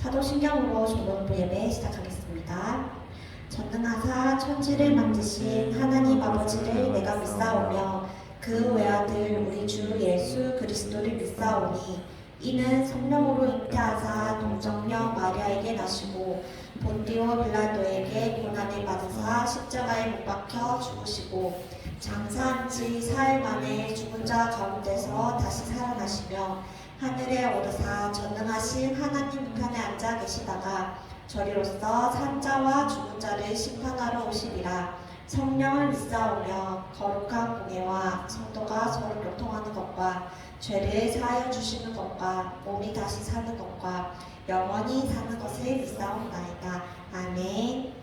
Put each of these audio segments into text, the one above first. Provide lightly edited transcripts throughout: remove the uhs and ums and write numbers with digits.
사도신경으로 조명부 예배 시작하겠습니다. 전능하사 천지를 만드신 하나님 아버지를 내가 믿사오며 그 외아들 우리 주 예수 그리스도를 믿사오니 이는 성령으로 잉태하사 동정녀 마리아에게 나시고 본디오 빌라도에게 고난을 받으사 십자가에 못 박혀 죽으시고 장사한 지 사흘 만에 죽은 자 가운데서 다시 살아나시며 하늘에 오르사 전능하신 하나님 우편에 앉아 계시다가 저리로서 산자와 죽은 자를 심판하러 오시리라. 성령을 믿사오며 거룩한 공예와 성도가 서로 교통하는 것과 죄를 사하여 주시는 것과 몸이 다시 사는 것과 영원히 사는 것을 믿사옵나이다. 아멘.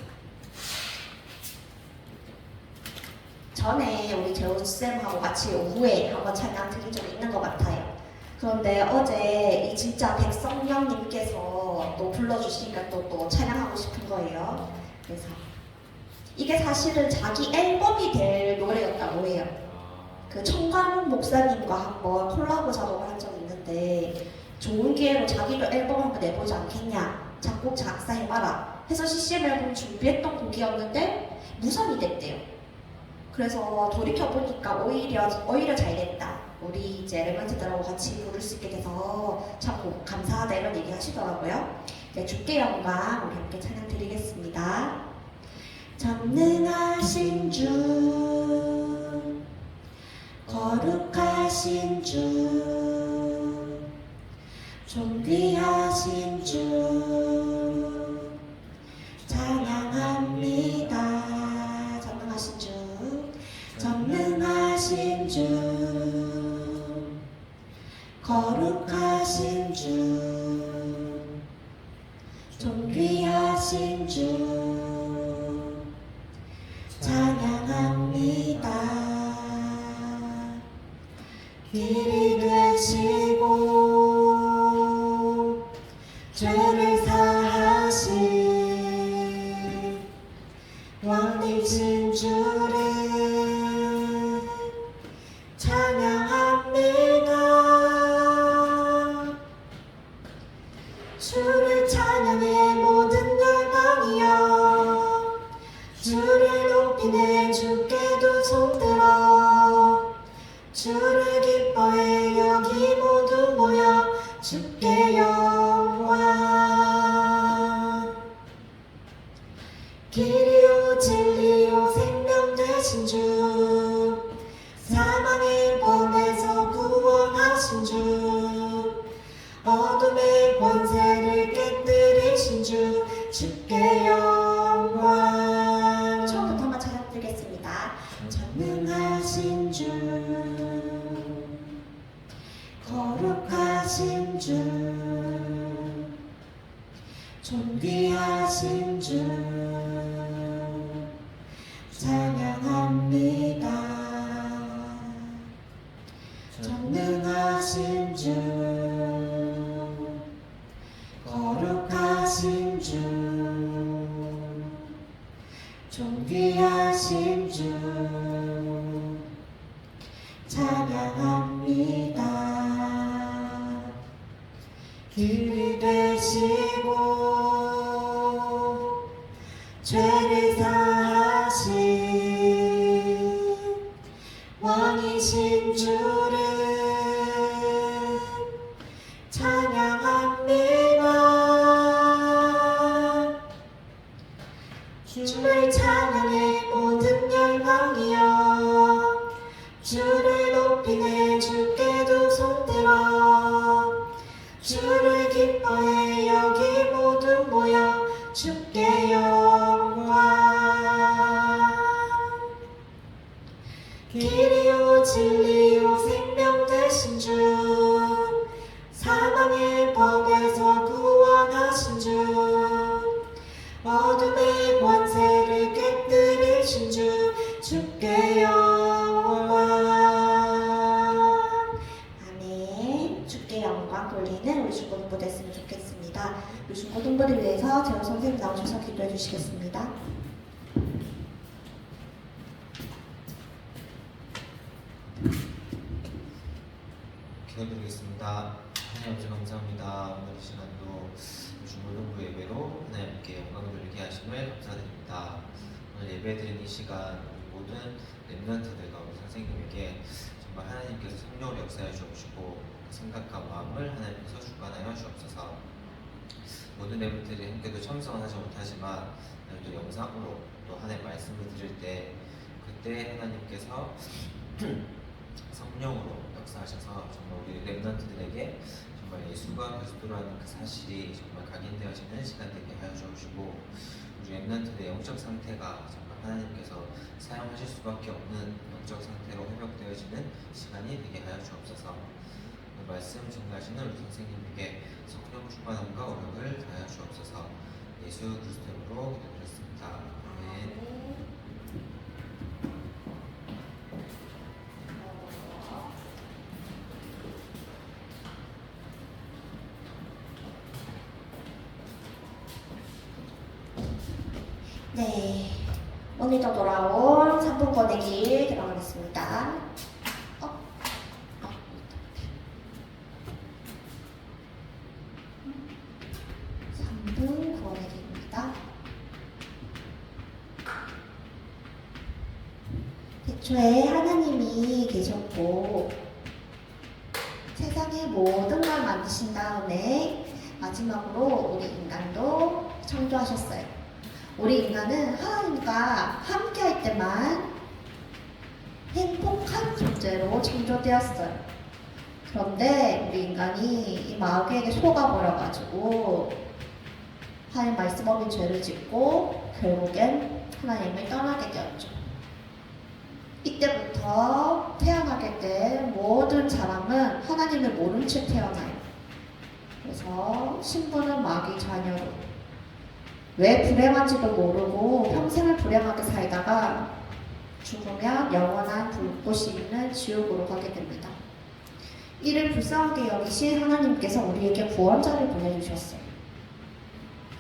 전에 우리 재호쌤하고 같이 오후에 한번 찬양 드린 적이 있는 것 같아요. 그런데 어제 이 진짜 백성령님께서 또 불러주시니까 또 찬양하고 싶은 거예요. 그래서 이게 사실은 자기 앨범이 될 노래였다고 해요. 그 청관훈 목사님과 한번 콜라보 작업을 한 적이 있는데 좋은 기회로 자기도 앨범 한번 내보지 않겠냐, 작곡 작사해봐라 해서 CCM 앨범 준비했던 곡이었는데 무산이 됐대요. 그래서 돌이켜보니까 오히려 잘 됐다. 우리 이제 랩런트들하고 같이 부를 수 있게 돼서 참 감사하다 이런 얘기 하시더라고요. 이제 주께 영광 우리 함께 찬양 드리겠습니다. 전능하신 주, 거룩하신 주, 존귀하신 주, 찬양합니다. 전능하신 주, 전능하신 주, 거룩하신 주, 존귀하신 주, 찬양합니다. 길이 되시고 죄를 사하신 왕이신 주를 찬양합니다. 주를 찬양해 모든 열방이여, 주를 높이네 주께 두 손들어, 주를 기뻐해 여기 모두 모여 주께 영광. 길이요 진리요 생명 되신 주, 사망의 범에서 구원하신 주, 어둠의 권세를 깨뜨리신 주, 주께 영광. 처음부터 한번 찬양 드리겠습니다. 전능하신 주, 거룩하신 주, 존귀하신 주, 찬양합니다. 전능하신 주, 거룩하신 주, 존귀하신 주, 찬양합니다. 길이 되시고 죄를 사하신 왕이신 주를 찬양합니다. 주를 찬양해 모든 열방이여, 주를 높이네 주께 두 손들어, 주를 기뻐해 여기 모두 모여 주께 영광. 길이요 진리요 생명 되신 주, 사망의 법에서 구원하신 주, 어둠의 권세를 깨뜨리신 주, 주께 영광. 아멘. 주께 영광 돌리는 우리 중고등부 됐으면 좋겠습니다. 우리 중고등부를 위해서 재호 선생님 나오셔서 기도해 주시겠습니다. 기도드리겠습니다. 하나님 아버지 감사합니다. 오늘 이 시간도 중고등부 예배드리는 이 시간 모든 렘넌트들과 우리 선생님에게 정말 하나님께서 성령으로 역사해 주옵시고 그 생각과 마음을 하나님께서 주관하여 주옵소서. 모든 렘넌트들이 함께도 참석은 하지 못하지만 또 영상으로 또 하나님의 말씀을 들을 때 그때 하나님께서 성령으로 역사하셔서 정말 우리 렘넌트들에게 정말 예수가 그리스도라는 그 사실이 정말 각인되어지는 시간 되게 하여 주옵시고 우리 렘넌트들의 영적 상태가 정말 하나님께서 사용하실 수밖에 없는 영적 상태로 회복되어지는 시간이 되게 하여 주옵소서. 그 말씀 전하시는 우리 선생님에게 성령 충만함과 오력을 다하여 주옵소서. 예수 그리스도로 기도드렸습니다. 아멘. 네, 오늘도 돌아온 3분 보내기 들어가겠습니다. 3분 보내기입니다. 애초에 하나님이 계셨고 세상의 모든 걸 만드신 다음에 마지막으로 우리 인간도 창조하셨어요. 우리 인간은 하나님과 함께할 때만 행복한 존재로 창조되었어요. 그런데 우리 인간이 이 마귀에게 속아버려가지고 하나님 말씀 없는 죄를 짓고 결국엔 하나님을 떠나게 되었죠. 이때부터 태어나게 된 모든 사람은 하나님을 모른 채 태어나요. 그래서 신부는 마귀 자녀로 왜 불행한지도 모르고 평생을 불행하게 살다가 죽으면 영원한 불꽃이 있는 지옥으로 가게 됩니다. 이를 불쌍하게 여기신 하나님께서 우리에게 구원자를 보내주셨어요.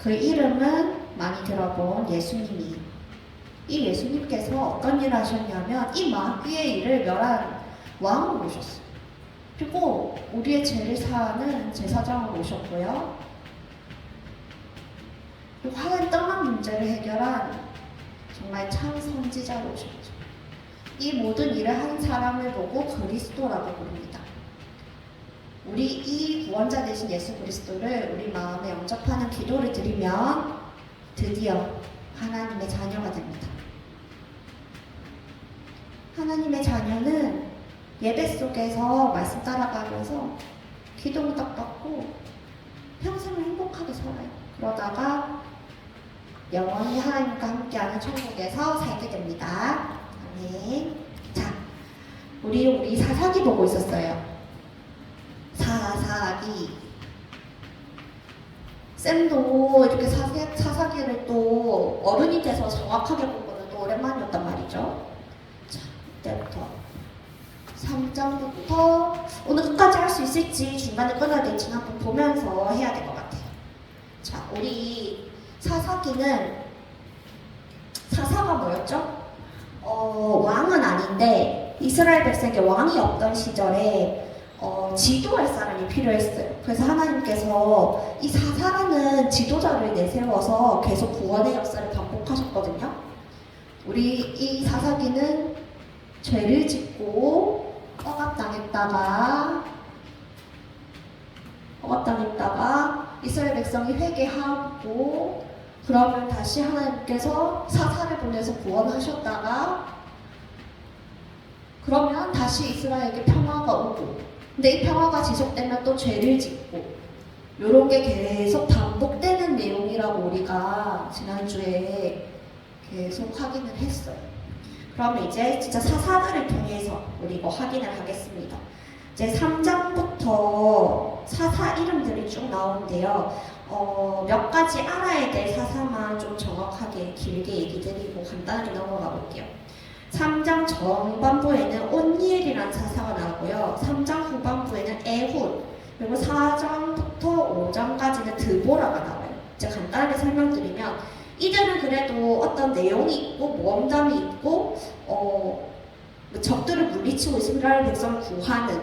그 이름은 많이 들어본 예수님이에요. 이 예수님께서 어떤 일을 하셨냐면 이 마귀의 일을 멸한 왕으로 오셨어요. 그리고 우리의 죄를 사하는 제사장으로 오셨고요. 그리고 하나님 떠난 문제를 해결한 정말 참 선지자로 오셨죠. 이 모든 일을 한 사람을 보고 그리스도라고 부릅니다. 우리 이 구원자 되신 예수 그리스도를 우리 마음에 영접하는 기도를 드리면 드디어 하나님의 자녀가 됩니다. 하나님의 자녀는 예배 속에서 말씀 따라가면서 기도를 딱 받고 평생을 행복하게 살아요. 그러다가 영원히 하나님과 함께하는 천국에서 살게 됩니다. 아멘. 자, 우리 사사기 보고 있었어요. 사사기. 쌤도 이렇게 사사기를 또 어른이 돼서 정확하게 본 거는 또 오랜만이었단 말이죠. 자, 이때부터 3장부터 오늘 끝까지 할 수 있을지 중간에 끊어야 될지 한번 보면서 해야 될 것 같아요. 자, 우리 사사기는 사사가 뭐였죠? 왕은 아닌데 이스라엘 백성에게 왕이 없던 시절에 지도할 사람이 필요했어요. 그래서 하나님께서 이 사사라는 지도자를 내세워서 계속 구원의 역사를 반복하셨거든요. 우리 이 사사기는 죄를 짓고 억압당했다가 이스라엘 백성이 회개하고 그러면 다시 하나님께서 사사를 보내서 구원하셨다가 그러면 다시 이스라엘에게 평화가 오고 근데 이 평화가 지속되면 또 죄를 짓고 이런 게 계속 반복되는 내용이라고 우리가 지난주에 계속 확인을 했어요. 그러면 이제 진짜 사사들을 통해서 우리 이거 확인을 하겠습니다. 이제 3장부터 사사 이름들이 쭉 나오는데요. 몇 가지 알아야 될 사사만 좀 정확하게 길게 얘기 드리고 간단하게 넘어가 볼게요. 3장 전반부에는 온니엘이라는 사사가 나오고요. 3장 후반부에는 에훗, 그리고 4장부터 5장까지는 드보라가 나와요. 이제 간단하게 설명드리면 이들은 그래도 어떤 내용이 있고 모험담이 있고 적들을 물리치고 이스라엘 백성을 구하는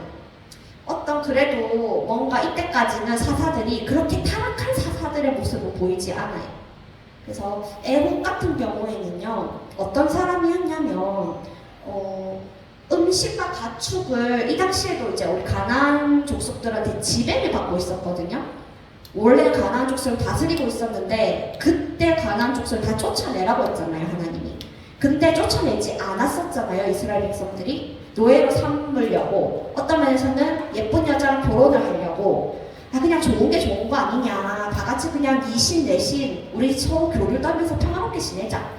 어떤 그래도 뭔가 이때까지는 사사들이 그렇게 타락한 사사들의 모습을 보이지 않아요. 그래서 애국 같은 경우에는요, 어떤 사람이었냐면, 음식과 가축을 이 당시에도 이제 우리 가나안 족속들한테 지배를 받고 있었거든요. 원래 가나안 족속을 다스리고 있었는데 그때 가나안 족속을 다 쫓아내라고 했잖아요, 하나님이. 근데 쫓아내지 않았었잖아요, 이스라엘 백성들이. 노예로 삼으려고, 어떤 면에서는 예쁜 여자랑 결혼을 하려고, 그냥 좋은 게 좋은 거 아니냐, 다 같이 그냥 이신 내신 우리 서로 교류 떨면서 평화롭게 지내자,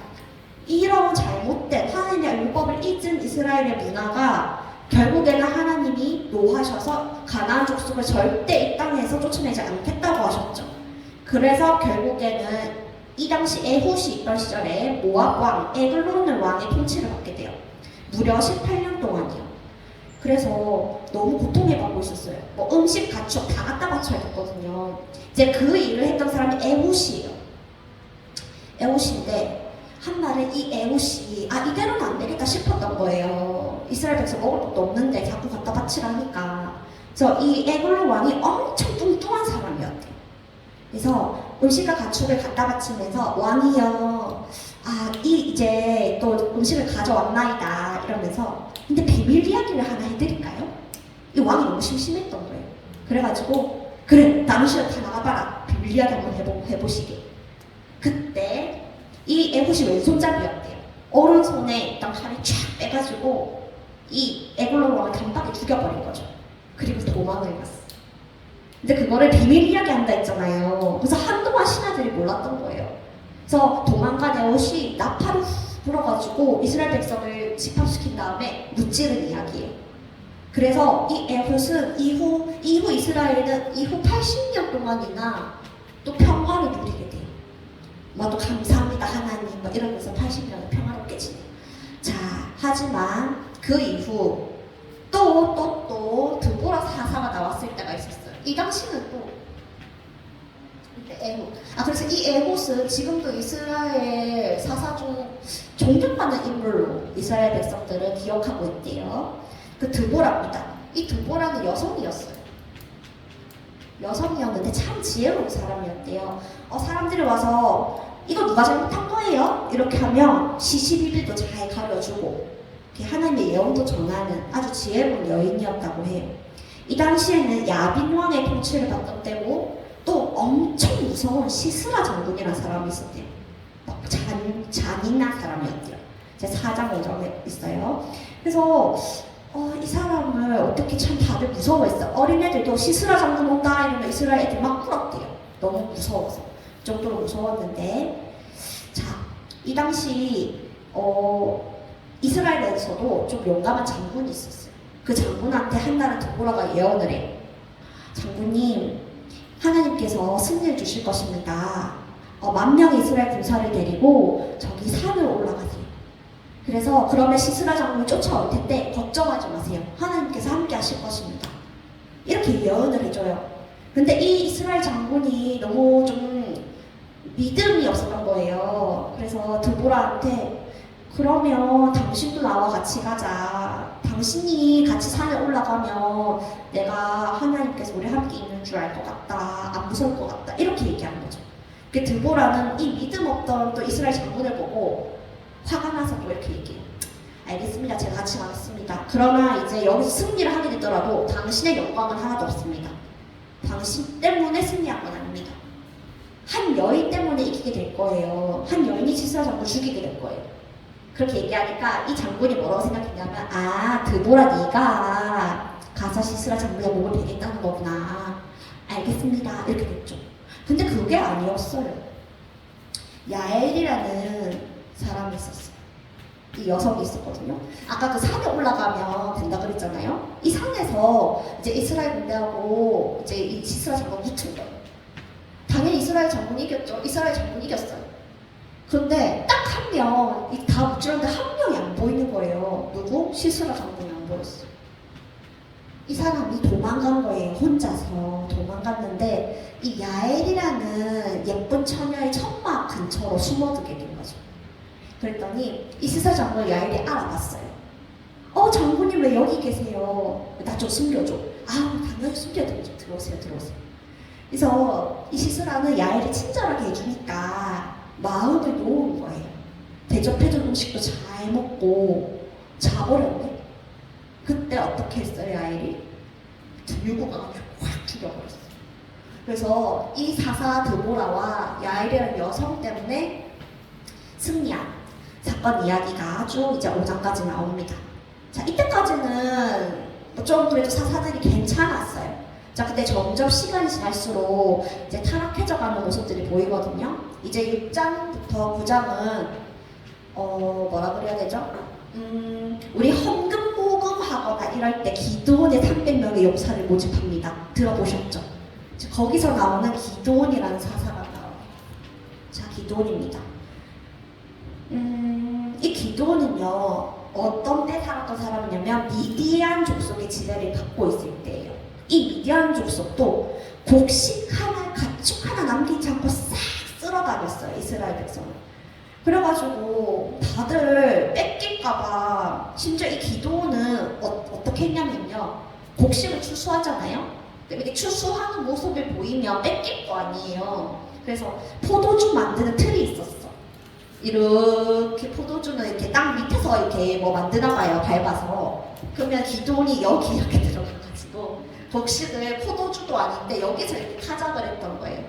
이런 잘못된 하나님의 율법을 잊은 이스라엘의 문화가 결국에는 하나님이 노하셔서 가나안 족속을 절대 이 땅에서 쫓아내지 않겠다고 하셨죠. 그래서 결국에는 이 당시 에훗이 있던 시절에 모압 왕 에글론 왕의 통치를 받게 돼요. 무려 18년 동안이요. 그래서 너무 고통에 받고 있었어요. 뭐 음식, 가축 다 갖다 바쳐야 됐거든요. 이제 그 일을 했던 사람이 에훗이에요. 에훗인데 한 날은 이 에훗이 이대로는 안 되겠다 싶었던 거예요. 이스라엘 백성 먹을 것도 없는데 자꾸 갖다 바치라니까. 그래서 이 에글론 왕이 엄청 뚱뚱한 사람이었대요. 그래서 음식과 가축을 갖다 바치면서 왕이여, 이제 또 음식을 가져왔나이다 이러면서, 근데 비밀 이야기를 하나 해드릴까요? 이 왕이 너무 심심했던 거예요. 그래가지고 그래, 당신은 다 나가봐라, 비밀 이야기 한번 해보시게. 그때 이 에훗이 왼손잡이였대요. 오른손에 딱 칼을 쫙 빼가지고 이 에글론 왕을 단박에 죽여버린 거죠. 그리고 도망을 갔어. 근데 그거를 비밀 이야기 한다 했잖아요. 그래서 한동안 신하들이 몰랐던 거예요. 그래서 도망간 에훗이 나팔을 후 불어가지고 이스라엘 백성을 집합시킨 다음에 무찌른 이야기예요. 그래서 이 에훗은 이후 이스라엘은 이후 80년 동안이나 또 평화를 누리게 돼요. 또 감사합니다 하나님 이러면서 80년을 평화롭게 지내요. 자, 하지만 그 이후 또 드보라 사사가 나왔을 때가 있었어요. 이 당시는 또 에훗. 그래서 이 에훗은 지금도 이스라엘 사사 중 존경받는 인물로 이스라엘 백성들은 기억하고 있대요. 그 드보라입니다. 이 드보라는 여성이었어요. 여성이었는데 참 지혜로운 사람이었대요. 사람들이 와서 이거 누가 잘못한 거예요? 이렇게 하면 시시비비도 잘 가려주고 하나님의 예언도 전하는 아주 지혜로운 여인이었다고 해요. 이 당시에는 야빈 왕의 통치를 받던 때고 또 엄청 무서운 시스라 장군이라는 사람이 있었대요. 막 잔인한 사람이었대요. 제 4장 5장에 있어요. 그래서 이 사람을 어떻게 참 다들 무서워했어. 어린애들도 시스라 장군 온다 이러면 이스라엘 애들 막 울었대요. 너무 무서워서. 그 정도로 무서웠는데, 자, 이 당시 이스라엘에서도 좀 용감한 장군이 있었어요. 그 장군한테 한 날은 드보라가 예언을 해요. 장군님, 하나님께서 승리를 주실 것입니다. 10,000명의 이스라엘 군사를 데리고 저기 산을 올라가세요. 그래서 그러면 시스라 장군이 쫓아올 텐데 걱정하지 마세요. 하나님께서 함께 하실 것입니다. 이렇게 예언을 해줘요. 근데 이 이스라엘 장군이 너무 좀 믿음이 없었던 거예요. 그래서 드보라한테 그러면 당신도 나와 같이 가자. 당신이 같이 산에 올라가면 내가 하나님께서 우리 함께 있는 줄 알 것 같다. 안 무서울 것 같다. 이렇게 얘기하는 거죠. 그 드보라는 이 믿음 없던 또 이스라엘 장군을 보고 화가 나서 또 이렇게 얘기해요. 알겠습니다. 제가 같이 가겠습니다. 그러나 이제 여기서 승리를 하게 되더라도 당신의 영광은 하나도 없습니다. 당신 때문에 승리한 건 아닙니다. 한 여인 때문에 이기게 될 거예요. 한 여인이 시스라 장군을 죽이게 될 거예요. 그렇게 얘기하니까 이 장군이 뭐라고 생각했냐면 드보라 네가 가서 시스라 장군의 목을 베겠다는 거구나. 알겠습니다. 이렇게 됐죠. 근데 그게 아니었어요. 야엘이라는 사람이 있었어요. 이 여성이 있었거든요. 아까 그 산에 올라가면 된다 그랬잖아요. 이 산에서 이제 이스라엘 군대하고 이제 이 시스라 장군 붙은 거예요. 당연히 이스라엘 장군이 이겼죠. 이스라엘 장군이 이겼어요. 그런데 딱 한 명, 다 무찌르는데 한 명이 안 보이는 거예요. 누구? 시스라 장군이 안 보였어요. 이 사람이 도망간 거예요. 혼자서 도망갔는데 이 야엘이라는 예쁜 처녀의 천막 근처로 숨어들게 된 거죠. 그랬더니 이 시스라 장군을 야엘이 알아봤어요. 장군님 왜 여기 계세요? 나 좀 숨겨줘. 당연히 숨겨드리죠. 들어오세요. 그래서 이 시스라는 야엘이 친절하게 해주니까 마음을 놓은 거예요. 대접해준 음식도 잘 먹고 자버렸네. 그때 어떻게 했어요, 야엘이? 들고 가가지고 확 죽여버렸어요. 그래서 이 사사 드보라와 야엘이라는 여성 때문에 승리한 사건 이야기가 아주 이제 5장까지 나옵니다. 자, 이때까지는 좀 그래도 사사들이 괜찮았어요. 자, 근데 점점 시간이 지날수록 이제 타락해져가는 모습들이 보이거든요. 이제 6장부터 9장은 뭐라 그래야 되죠? 우리 헌금 모금하거나 이럴 때 기드온의 300명의 용사를 모집합니다. 들어보셨죠? 자, 거기서 나오는 기드온이라는 사사가 나와요. 자, 기드온입니다. 이 기드온은요, 어떤 때 살았던 사람이냐면 미디안 족속의 지배를 받고 있을 때예요. 이 미디안 족속도 곡식 하나, 가축 하나 남기지 않고 싹 쓸어다녔어요, 이스라엘 백성을. 그래가지고 다들 뺏길까봐, 심지어 이 기드온은 어떻게 했냐면요, 곡식을 추수하잖아요. 이렇게 추수하는 모습을 보이면 뺏길 거 아니에요. 그래서 포도주 만드는 틀이 있었어. 이렇게 포도주는 이렇게 땅 밑에서 이렇게 뭐 만드나 봐요, 밟아서. 그러면 기드온이 여기 이렇게 들어가가지고 곡식을, 포도주도 아닌데 여기서 이렇게 타작을 했던 거예요.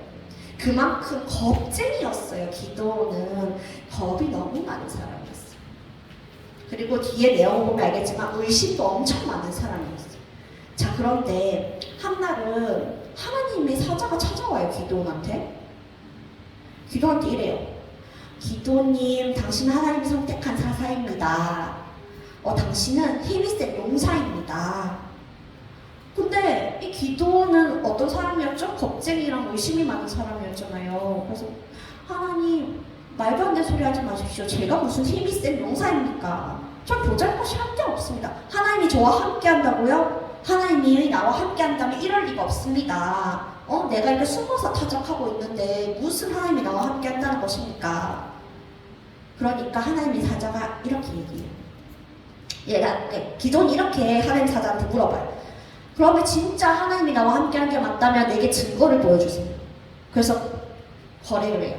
그만큼 겁쟁이였어요. 기드온은 겁이 너무 많은 사람이었어요. 그리고 뒤에 내용 보면 알겠지만 의심도 엄청 많은 사람이었어요. 자, 그런데 한날은 하나님의 사자가 찾아와요, 기드온한테. 기드온한테 이래요. 기드온님, 당신은 하나님이 선택한 사사입니다. 당신은 힘이 센 용사입니다. 근데 이 기드온은 어떤 사람이었죠? 겁쟁이랑 의심이 많은 사람이었잖아요. 그래서 하나님, 말도 안 되는 소리 하지 마십시오. 제가 무슨 힘이 센 용사입니까? 전 보잘것이 한 게 없습니다. 하나님이 저와 함께 한다고요? 하나님이 나와 함께 한다면 이럴 리가 없습니다. 내가 이렇게 숨어서 타작하고 있는데 무슨 하나님이 나와 함께 한다는 것입니까? 그러니까 하나님의 사자가 이렇게 얘기해요. 기존 이렇게 하나님 사자한테 물어봐요. 그러면 진짜 하나님이 나와 함께 한 게 맞다면 내게 증거를 보여주세요. 그래서 거래를 해요.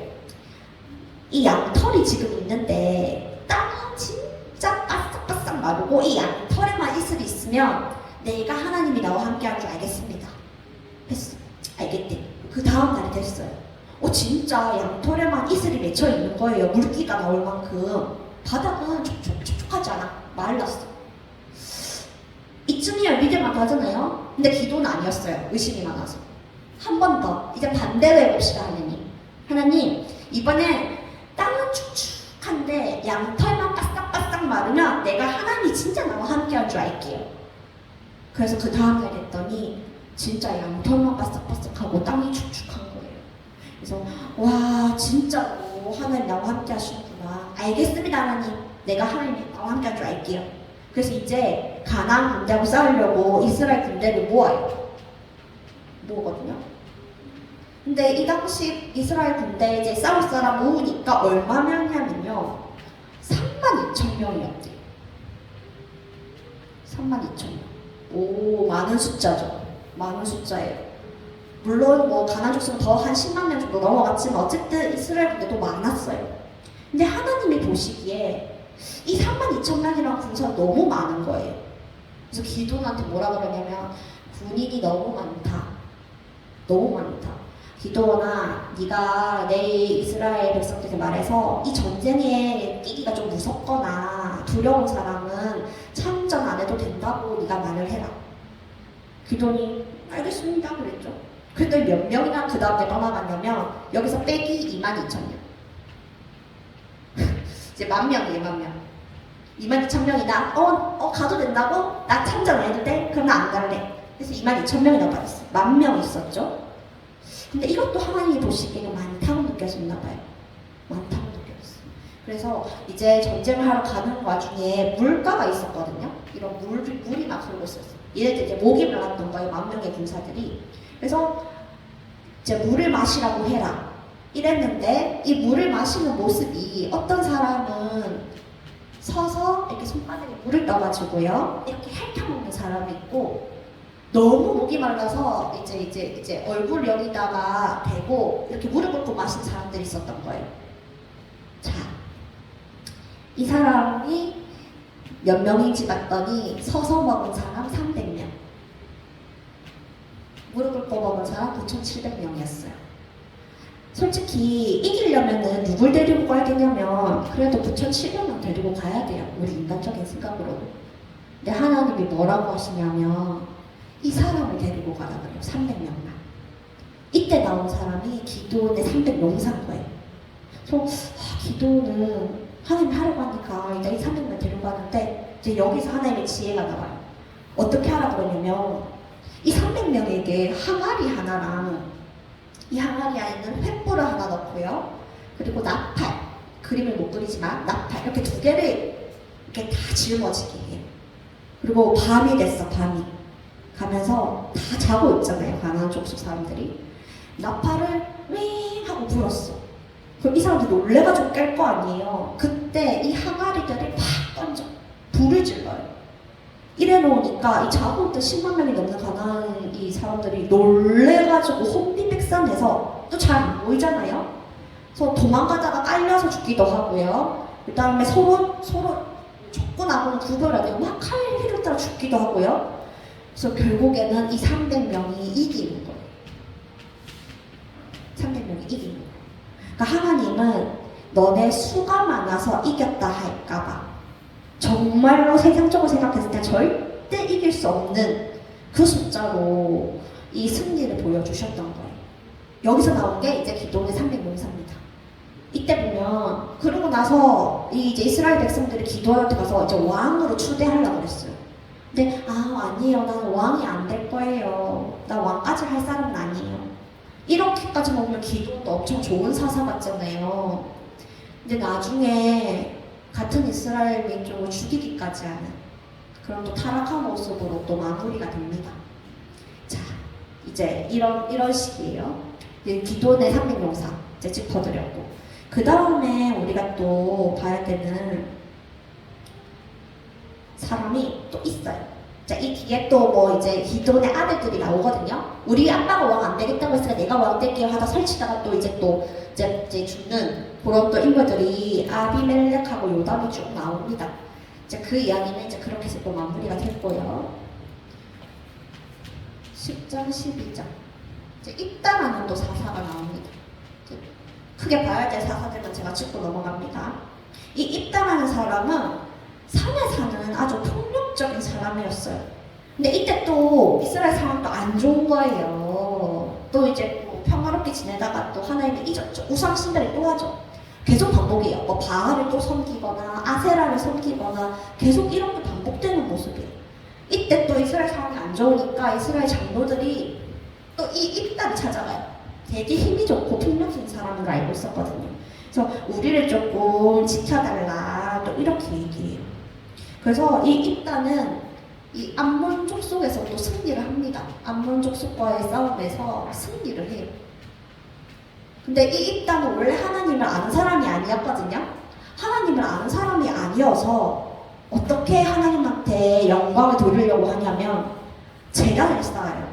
이 양털이 지금 있는데 땅은 진짜 바싹바싹 마르고 이 양털에만 이슬이 있으면 내가 하나님이 나와 함께 한 줄 알겠습니다. 했어. 알겠대. 그 다음 날이 됐어요. 진짜 양털에만 이슬이 맺혀 있는 거예요. 물기가 나올 만큼. 바닥은 촉촉하지 않아. 말랐어. 이쯤이면 믿을만 하잖아요. 근데 기도는 아니었어요. 의심이 많아서. 한 번 더. 이제 반대로 해봅시다, 하나님. 하나님, 이번엔 땅은 축축한데 양털만 바싹바싹 마르면 내가 하나님이 진짜 나와 함께 한 줄 알게요. 그래서 그 다음날 했더니 진짜 양털만 바싹바싹하고 땅이 축축한 거예요. 그래서 와, 진짜로 하나님 나와 함께 하시는구나. 알겠습니다, 하나님. 내가 하나님 나와 함께 한 줄 알게요. 그래서 이제 가나안 군대하고 싸우려고 이스라엘 군대를 모으거든요. 근데 이 당시 이스라엘 군대에 이제 싸울 사람 모으니까 얼마 명이냐면요, 32,000명이었대요. 32,000명. 오, 많은 숫자죠. 많은 숫자예요. 물론 뭐 가나안 족속은 더 한 10만 명 정도 넘어갔지만 어쨌든 이스라엘 군대도 많았어요. 근데 하나님이 보시기에 이 32,000명이라는 군사가 너무 많은 거예요. 그래서 기드온한테 뭐라 그러냐면 군인이 너무 많다. 너무 많다. 기드온아, 네가 내일 이스라엘 백성들에게 말해서 이 전쟁에 뛰기가 좀 무섭거나 두려운 사람은 참전 안 해도 된다고 네가 말을 해라. 기드온이 알겠습니다 그랬죠. 그랬더니 몇 명이나 그 다음에 떠나갔냐면 여기서 빼기 22,000명. 이제 10,000명이에요, 10,000명. 22,000명이다. 가도 된다고? 나 참전 안 해도 돼? 그러면 안 갈래. 그래서 22,000명이 넘어갔어요. 10,000명 있었죠. 근데 이것도 하나님이 보시기에는 많다고 느껴졌나 봐요. 많다고 느껴졌어요. 그래서 이제 전쟁을 하러 가는 와중에 물가가 있었거든요. 이런 물이 막 흐르고 있었어요. 얘네들 이제 목이 말랐던 거예요. 10,000명의 군사들이. 그래서 이제 물을 마시라고 해라. 이랬는데 이 물을 마시는 모습이 어떤 사람은 서서 이렇게 손바닥에 물을 떠가지고요. 이렇게 핥아먹는 사람이 있고, 너무 목이 말라서 이제 얼굴 여기다가 대고 이렇게 무릎 꿇고 마신 사람들이 있었던 거예요. 이 사람이 몇 명인지 봤더니 서서 먹은 사람 300명, 무릎을 꿇어먹은 사람 9,700명이었어요. 솔직히 이기려면은 누굴 데리고 가야되냐면 그래도 9,700명 데리고 가야 돼요. 우리 인간적인 생각으로도. 근데 하나님이 뭐라고 하시냐면 이 사람을 데리고 가라 그래요. 300명만. 이때 나온 사람이 기도원의 300용사인 거예요. 그래서 기도는 하나님 하려고 하니까 일단 이 300명 데려가는데 이제 여기서 하나님의 지혜가 나와요. 어떻게 하라 그러냐면 이 300명에게 항아리 하나랑 이 항아리 안에는 횃불을 하나 넣고요. 그리고 나팔, 그림을 못 그리지만 나팔 이렇게 두 개를 이렇게 다 짊어지게 해요. 그리고 밤이 됐어. 밤이 가면서 다 자고 있잖아요. 가나안 족속 사람들이. 나팔을 윙 하고 불었어. 그럼 이 사람들이 놀래가지고 깰 거 아니에요. 그때 이 항아리들을 팍 던져 불을 질러요. 이래 놓으니까 이 자고 있던 10만 명이 넘는 가나안 이 사람들이 놀래가지고 혼비백산해서 또 잘 안 보이잖아요. 그래서 도망가다가 깔려서 죽기도 하고요. 그 다음에 서로 족군하고는 구별을 해요. 막 칼 휘를 따라 죽기도 하고요. 그래서 결국에는 이 300명이 이기는 거예요. 300명이 이기는 거예요. 그러니까 하나님은 너네 수가 많아서 이겼다 할까봐 정말로 세상적으로 생각했을 때 절대 이길 수 없는 그 숫자로 이 승리를 보여주셨던 거예요. 여기서 나온 게 이제 기도원의 300용사입니다. 이때 보면 그러고 나서 이제 이스라엘 백성들이 기도원한테 가서 이제 왕으로 추대하려고 그랬어요. 근데 아니에요. 나는 왕이 안 될 거예요. 나 왕까지 할 사람은 아니에요. 이렇게까지 보면 기도원도 엄청 좋은 사사 같잖아요. 근데 나중에 같은 이스라엘 민족을 죽이기까지 하는 그런 또 타락한 모습으로 또 마무리가 됩니다. 자, 이제 이런 식이에요. 기도원의 300용사 이제 짚어드렸고, 그 다음에 우리가 또 봐야 되는 사람이 또 있어요. 자, 이 뒤에 또 뭐 이제 기도원의 아들들이 나오거든요. 우리 아빠가 왕 안 되겠다고 했으니까 내가 왕 될게요 하다 설치다가 또 이제 죽는 그런 또 인물들이 아비멜렉하고 요담이 쭉 나옵니다. 이제 그 이야기는 이제 그렇게 해서 또 마무리가 됐고요. 10장, 12장. 이제 입다라는 또 사사가 나옵니다. 크게 봐야 될 사사들만 제가 짚고 넘어갑니다. 이 입다라는 사람은 산에 사는 아주 폭력적인 사람이었어요. 근데 이때 또 이스라엘 상황도 안 좋은 거예요. 또 이제 뭐 평화롭게 지내다가 또 하나님이 잊었죠. 우상 신들이 또 하죠. 계속 반복이에요. 뭐 바알을 또 섬기거나 아세라를 섬기거나 계속 이런 게 반복되는 모습이에요. 이때 또 이스라엘 상황이 안 좋으니까 이스라엘 장로들이 또 이 입단을 찾아가요. 되게 힘이 좋고 폭력적인 사람으로 알고 있었거든요. 그래서 우리를 조금 지켜달라 또 이렇게 얘기해요. 그래서 이 입단은 이 암몬 족속에서 또 승리를 합니다. 암몬 족속과의 싸움에서 승리를 해요. 근데 이 입단은 원래 하나님을 아는 사람이 아니었거든요. 하나님을 아는 사람이 아니어서 어떻게 하나님한테 영광을 돌리려고 하냐면 제단을 쌓아요.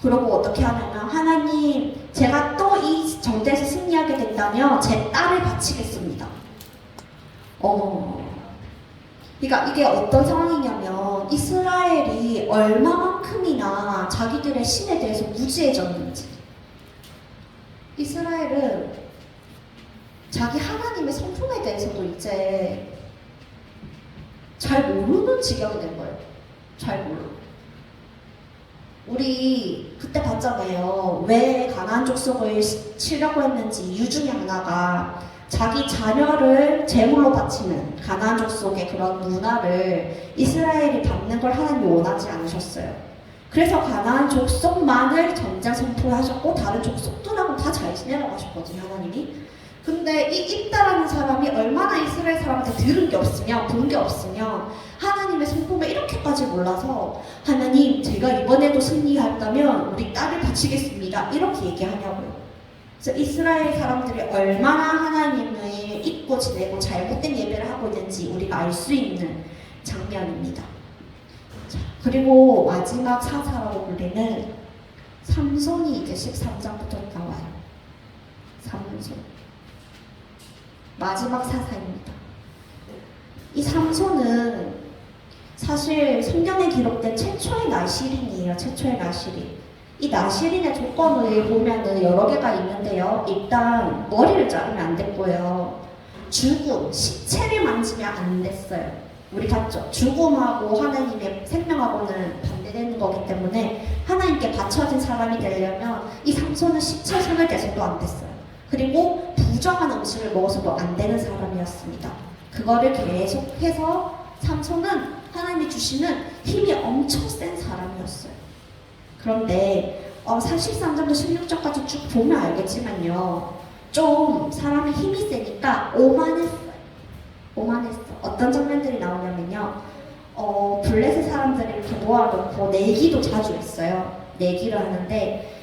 그리고 어떻게 하냐면 하나님, 제가 또 이 전쟁에서 승리하게 된다면 제 딸을 바치겠습니다. 그러니까 이게 어떤 상황이냐면 이스라엘이 얼마만큼이나 자기들의 신에 대해서 무지해졌는지, 이스라엘은 자기 하나님의 성품에 대해서도 이제 잘 모르는 지경이 된 거예요. 잘 몰라. 우리 그때 봤잖아요. 왜 가나안 족속을 치려고 했는지 이유 중에 하나가 자기 자녀를 제물로 바치는 가나안 족속의 그런 문화를 이스라엘이 받는 걸 하나님이 원하지 않으셨어요. 그래서 가나안 족속만을 전쟁 선포하셨고 다른 족속들하고 다 잘 지내라고 하셨거든요, 하나님이. 근데 이 입다라는 사람이 얼마나 이스라엘 사람한테 들은 게 없으면, 본 게 없으면 하나님의 성품을 이렇게까지 몰라서 하나님, 제가 이번에도 승리한다면 우리 딸을 바치겠습니다 이렇게 얘기하냐고요. 그래서 이스라엘 사람들이 얼마나 하나님을 잊고 지내고 잘못된 예배를 하고 있는지 우리가 알 수 있는 장면입니다. 자, 그리고 마지막 사사라고 불리는 삼손이 이제 13장부터 나와요. 삼손. 마지막 사사입니다. 이 삼손은 사실 성경에 기록된 최초의 나시린이에요. 최초의 나시린. 이 나시린의 조건을 보면은 여러 개가 있는데요. 일단 머리를 자르면 안 됐고요. 죽음, 시체를 만지면 안 됐어요. 우리 봤죠? 죽음하고 하나님의 생명하고는 반대되는 거기 때문에 하나님께 바쳐진 사람이 되려면 이 삼손은 시체 손을 대서도 안 됐어요. 그리고 부정한 음식을 먹어서도 안 되는 사람이었습니다. 그거를 계속해서 삼손은 하나님이 주시는 힘이 엄청 센 사람이었어요. 그런데 33절부터 16절까지 쭉 보면 알겠지만요. 좀 사람이 힘이 세니까 오만했어요. 오만했어. 어떤 장면들이 나오냐면요. 블레셋 사람들을 이렇게 모아놓고 내기도 자주 했어요. 내기를 하는데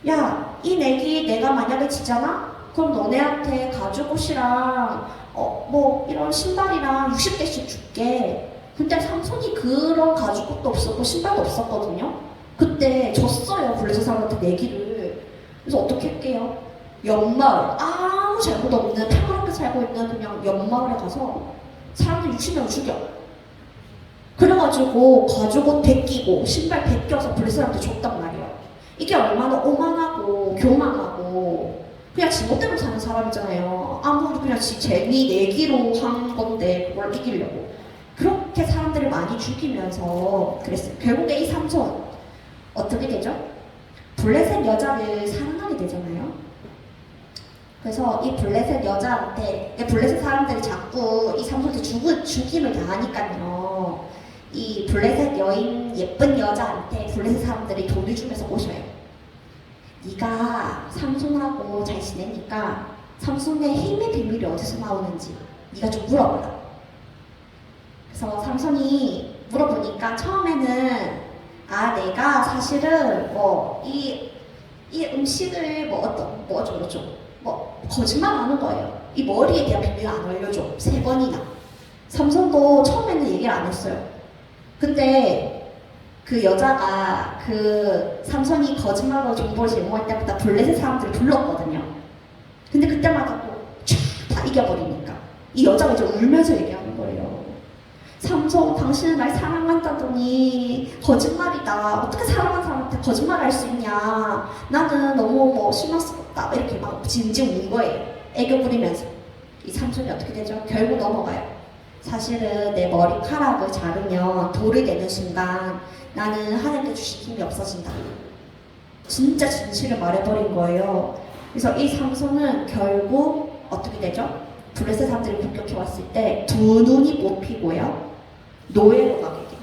야, 이 내기 내가 만약에 지잖아? 그럼 너네한테 가죽옷이랑 뭐 이런 신발이랑 60개씩 줄게. 근데 삼손이 그런 가죽옷도 없었고 신발도 없었거든요. 그때 졌어요. 블레셋 사람한테 내기를. 그래서 어떻게 할게요? 옆마을, 아무 잘못 없는 평화롭게 살고 있는 그냥 옆마을에 가서 사람들 60명 죽여. 그래가지고 가죽옷 벗기고 신발 벗겨서 블레셋 사람한테 줬단 말이에요. 이게 얼마나 오만하고 교만하고 그냥 지 멋대로 사는 사람이잖아요. 아무도 그냥 지 재미 내기로 한 건데 그걸 이기려고. 그렇게 사람들을 많이 죽이면서 그랬어요. 결국에 이 삼손 어떻게 되죠? 블레셋 여자를 사랑하게 되잖아요. 그래서 이 블레셋 여자한테 블레셋 사람들이 자꾸 이 삼손한테 죽임을 당하니까요. 이 블레셋 여인 예쁜 여자한테 블레셋 사람들이 돈을 주면서 오셔요. 네가 삼손하고 잘 지내니까 삼손의 힘의 비밀이 어디서 나오는지 네가 좀 물어보라. 그래서 삼손이 물어보니까 처음에는 내가 사실은 이 음식을 뭐 어쩌고저쩌고 거짓말하는 거예요. 이 머리에 대한 비밀을 안 알려줘. 3번이나. 삼손도 처음에는 얘기를 안 했어요. 근데 그 여자가 그 삼손이 거짓말로 정보를 제공할 때마다 블레셋 사람들을 불렀거든요. 근데 그때마다 또 다 이겨버리니까 이 여자가 이제 울면서 얘기하는 거예요. 삼손, 당신은 날 사랑한다더니 거짓말이다. 어떻게 사랑한 사람한테 거짓말할 수 있냐. 나는 너무 실망스럽다. 이렇게 막 징징 운 거예요. 애교 부리면서. 이 삼손이 어떻게 되죠? 결국 넘어가요. 사실은 내 머리카락을 자르면 돌이 되는 순간 나는 하늘께 주신 힘이 없어진다. 진짜 진실을 말해버린 거예요. 그래서 이 삼손은 결국 어떻게 되죠? 블레셋 사람들이 공격해 왔을 때 두 눈이 뽑히고요. 노예로 가게 돼요.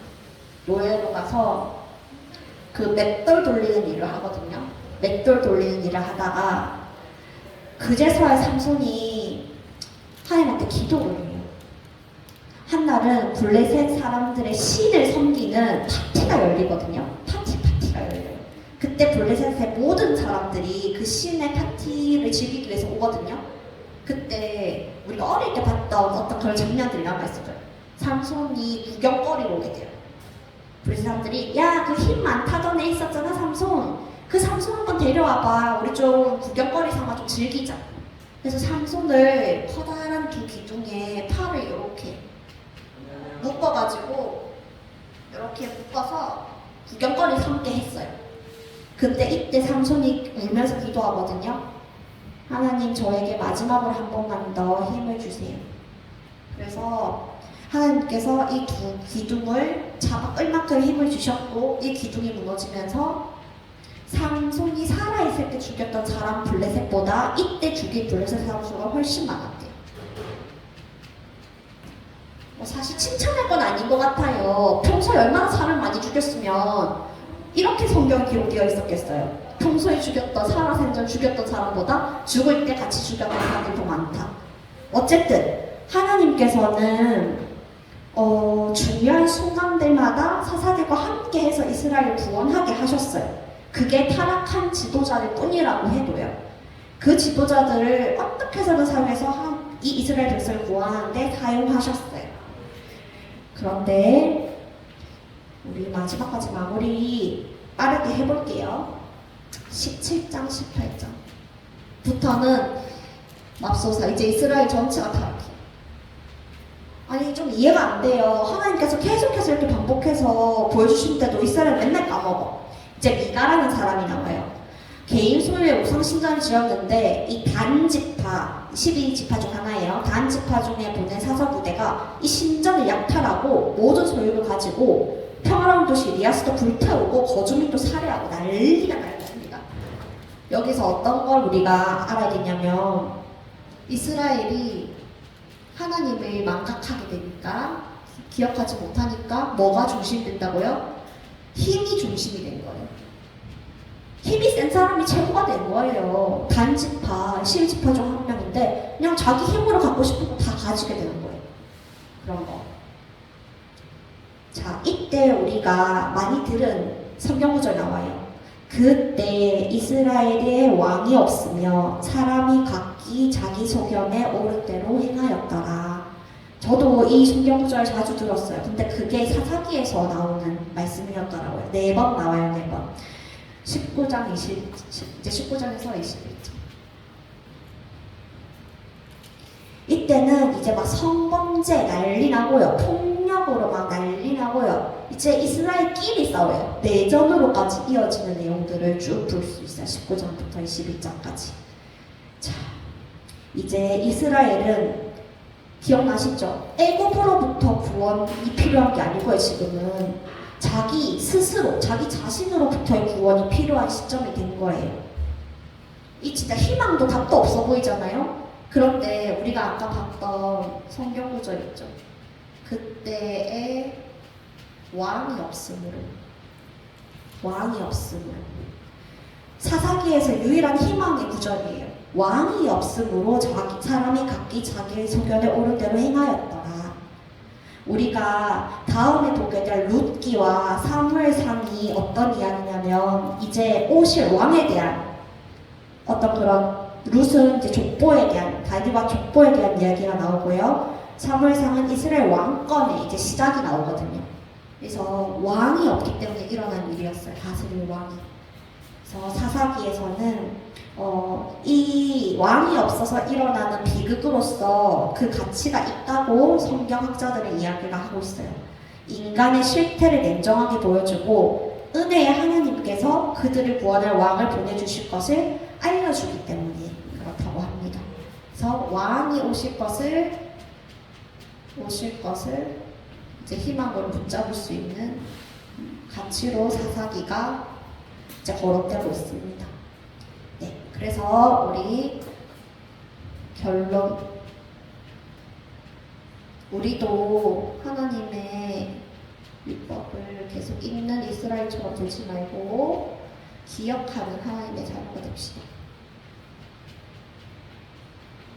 노예로 가서 그 맷돌 돌리는 일을 하거든요. 맷돌 돌리는 일을 하다가 그제서야 삼손이 하나님한테 기도를 해요. 한날은 블레셋 사람들의 신을 섬기는 파티가 열리거든요. 파티가 열려요. 그때 블레셋의 모든 사람들이 그 신의 파티를 즐기기 위해서 오거든요. 그때 우리가 어릴 때 봤던 어떤 그런 장면들이 남아있어요. 삼손이 구경거리로 오게 돼요. 블레셋 사람들이 야, 그 힘 많다던 애 있었잖아, 삼손. 그 삼손 한번 데려와봐. 우리 좀 구경거리 삼아 좀 즐기자. 그래서 삼손을 커다란 두 기둥에 팔을 이렇게 묶어가지고 이렇게 묶어서 구경거리 삼게 했어요. 근데 이때 삼손이 울면서 기도하거든요. 하나님, 저에게 마지막으로 한 번만 더 힘을 주세요. 그래서 하나님께서 이 두 기둥을 잡아 끌 만큼 힘을 주셨고 이 기둥이 무너지면서 삼손이 살아있을 때 죽였던 사람 블레셋보다 이때 죽인 블레셋 사람 수가 훨씬 많았대요. 사실 칭찬할 건 아닌 것 같아요. 평소에 얼마나 사람 많이 죽였으면 이렇게 성경에 기록되어 있었겠어요. 평소에 죽였던 살아생전 죽였던 사람보다 죽을 때 같이 죽였던 사람이 더 많다. 어쨌든 하나님께서는 중요한 순간들마다 사사들과 함께해서 이스라엘을 구원하게 하셨어요. 그게 타락한 지도자들 뿐이라고 해도요. 그 지도자들을 어떻게 해서든 사용해서 이 이스라엘 백성을 구원하는데 사용하셨어요. 그런데 우리 마지막까지 마무리 빠르게 해볼게요. 17장, 18장부터는 맙소사 이제 이스라엘 전체가 타락해요. 아니 좀 이해가 안 돼요. 하나님께서 계속해서 이렇게 반복해서 보여주시는데도 이스라엘 맨날 까먹어. 이제 미가라는 사람이 나와요. 개인 소유의 우상신전을 지었는데 이 단지파, 12지파 중 하나예요. 단지파 중에 보낸 사서 부대가 이 신전을 약탈하고 모든 소유를 가지고 평화로운 도시 리아스도 불태우고 거주민도 살해하고 난리가 났습니다. 여기서 어떤 걸 우리가 알아야겠냐면 이스라엘이 하나님을 망각하게 되니까 기억하지 못하니까 뭐가 중심이 된다고요? 힘이 중심이 된 거예요. 힘이 센 사람이 최고가 된 거예요. 단지파, 12지파 중 한 명인데 그냥 자기 힘으로 갖고 싶은 거 다 가지게 되는 거예요. 그런 거. 자, 이때 우리가 많이 들은 성경구절 나와요. 그때 이스라엘에 왕이 없으며 사람이 각기 자기 소견에 옳은 대로 행하였더라. 저도 이 성경구절 자주 들었어요. 근데 그게 사사기에서 나오는 말씀이었더라고요. 4번 나와요, 4번. 19장 20, 이제 19장에서 21장. 이때는 이제 막 성범죄 난리 나고요. 폭력으로 막 난리 나고요. 이제 이스라엘끼리 싸워요. 내전으로까지 이어지는 내용들을 쭉 볼 수 있어요. 19장부터 21장까지. 자, 이제 이스라엘은 기억나시죠? 애굽으로부터 구원이 필요한 게 아니고요. 지금은 자기 스스로, 자기 자신으로부터의 구원이 필요한 시점이 된 거예요. 이 진짜 희망도 답도 없어 보이잖아요? 그런데 우리가 아까 봤던 성경 구절 있죠? 그때의 왕이 없으므로 사사기에서 유일한 희망의 구절이에요. 왕이 없으므로 사람이 각기 자기의 소견에 옳은 대로 행하였더라. 우리가 다음에 보게 될 룻기와 사무엘상이 어떤 이야기냐면 이제 오실 왕에 대한 어떤 그런 룻은 이제 족보에 대한 다윗과 족보에 대한 이야기가 나오고요. 사무엘상은 이스라엘 왕권의 이제 시작이 나오거든요. 그래서 왕이 없기 때문에 일어난 일이었어요. 다스릴 왕이. 그래서 사사기에서는 이 왕이 없어서 일어나는 비극으로서 그 가치가 있다고 성경학자들의 이야기를 하고 있어요. 인간의 실태를 냉정하게 보여주고 은혜의 하나님께서 그들을 구원할 왕을 보내주실 것을 알려주기 때문에 그렇다고 합니다. 그래서 왕이 오실 것을 이제 희망으로 붙잡을 수 있는 가치로 사사기가 이제 거론되고 있습니다. 네, 그래서 우리 결론, 우리도 하나님의 율법을 계속 읽는 이스라엘처럼 되지 말고 기억하는 하나님의 자녀가 됩시다.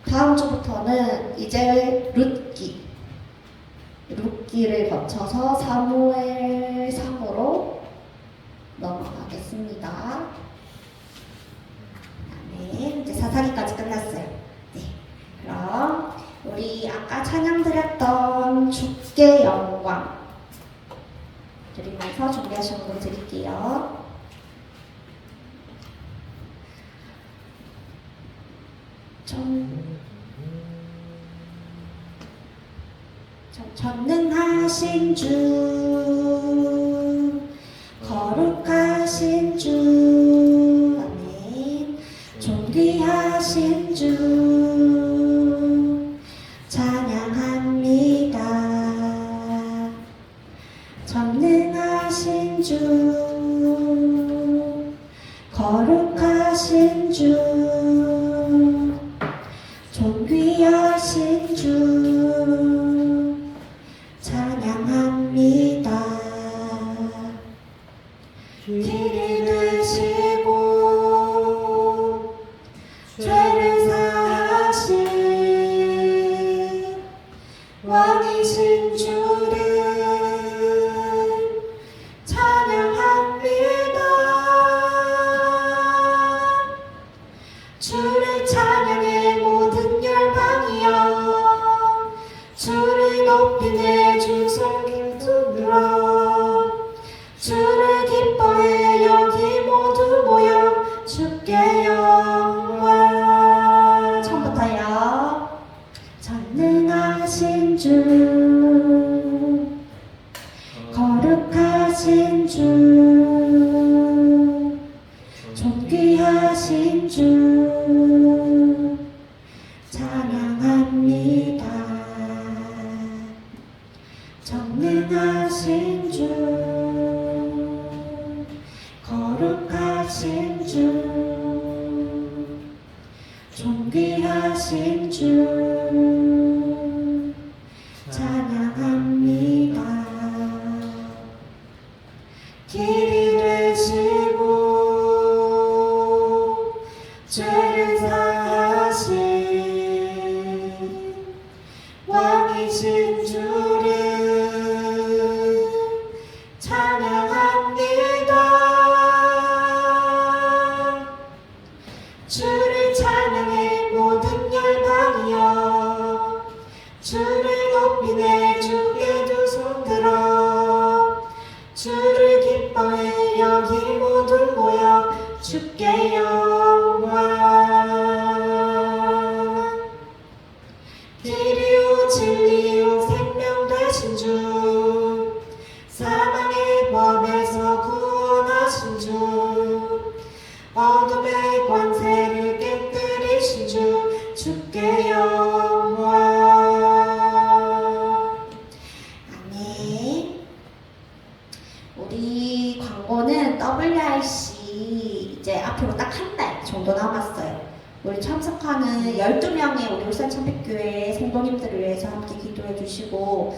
다음 주부터는 이제 룻기를 거쳐서 사무엘상으로 넘어가겠습니다. 네, 이제 사사기까지 끝났어요. 네, 그럼 우리 아까 찬양 드렸던 주께 영광 드리면서 준비하신 분 드릴게요. 전능하신 주, 거룩하신 주, 아멘. 존귀하신 주, 찬양합니다. 전능하신 주, 거룩하신 주, 존귀하신 주, 찬양합니다. 주 거룩하신 주 존귀하신 주 찬양합니다. 전능하신 주 거룩하신 주 존귀하신 주 찬양합니다. 길이 되시고 죄를 사하신 왕이신 주를 찬양합니다. 주를 찬양해 모든 열방이여 주를 높이 내 주께 두 손 들어 주를 기뻐해 여기 모두 모여 주께 영광. 길이요 진리요 생명 되신 주 사망의 법에서 구원하신 주 어둠의 권세를 깨뜨리신 주 주께 영광. 아멘. 우리 광고는 WRC 이제 앞으로 딱 한 달 정도 남았어요. 우리 참석하는 12명의 우리 울산 참빛교회 성도님들을 위해서 함께 기도해 주시고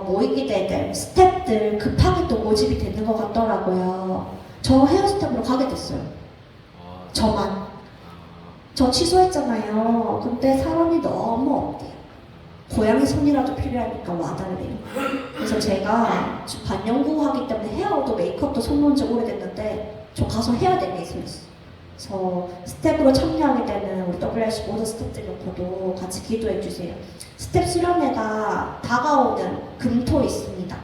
모이게 될 스태프들 급하게 또 모집이 되는 것 같더라고요. 저 헤어스텝으로 가게 됐어요. 저만. 저 취소했잖아요. 근데 사람이 너무 없대요. 고양이 손이라도 필요하니까 와달래요. 그래서 제가 지금 반영구 하기 때문에 헤어도 메이크업도 손놓은 지 오래됐는데 저 가서 해야 될 게 있어요. 그래서 스텝으로 참여하게 되는 우리 WRC 모든 스텝들 놓고도 같이 기도해 주세요. 스텝 수련회가 다가오는 금토 있습니다.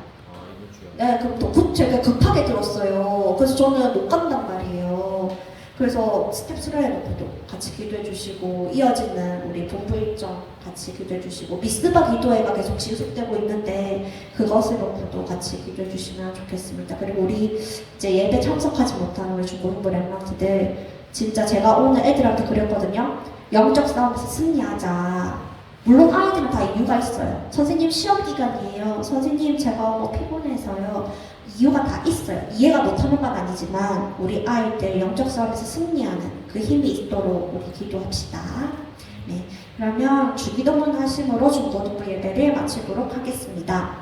네, 금토. 제가 급하게 들었어요. 그래서 저는 못 간단 말이에요. 그래서 스텝 수련회 놓고도 같이 기도해 주시고 이어지는 우리 본부 일정 같이 기도해 주시고 미스바 기도회가 계속 지속되고 있는데 그것을 놓고도 같이 기도해 주시면 좋겠습니다. 그리고 우리 이제 예배 참석하지 못하는 우리 중고등부 랩런트들 진짜 제가 오늘 애들한테 그랬거든요. 영적 싸움에서 승리하자. 물론 아이들은 다 이유가 있어요. 선생님 시험 기간이에요. 선생님 제가 뭐 피곤해서요. 이유가 다 있어요. 이해가 못하는 건 아니지만 우리 아이들 영적 싸움에서 승리하는 그 힘이 있도록 우리 기도합시다. 네, 그러면 주기도문 하심으로 중고등부 예배를 마치도록 하겠습니다.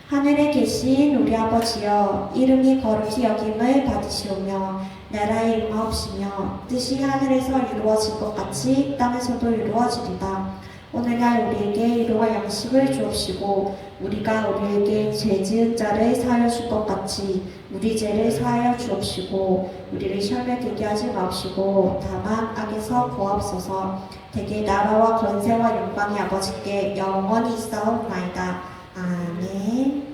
하늘에 계신 우리 아버지여 이름이 거룩히 여김을 받으시오며 나라의 임하옵시며 뜻이 하늘에서 이루어진 것 같이 땅에서도 이루어지리다. 오늘날 우리에게 일용할 양식을 주옵시고 우리가 우리에게 죄 지은 자를 사하여 줄 것 같이 우리 죄를 사하여 주옵시고 우리를 시험에 들게 하지 마옵시고 다만 악에서 구하옵소서. 대개 나라와 권세와 영광이 아버지께 영원히 있사옵나이다. 아멘.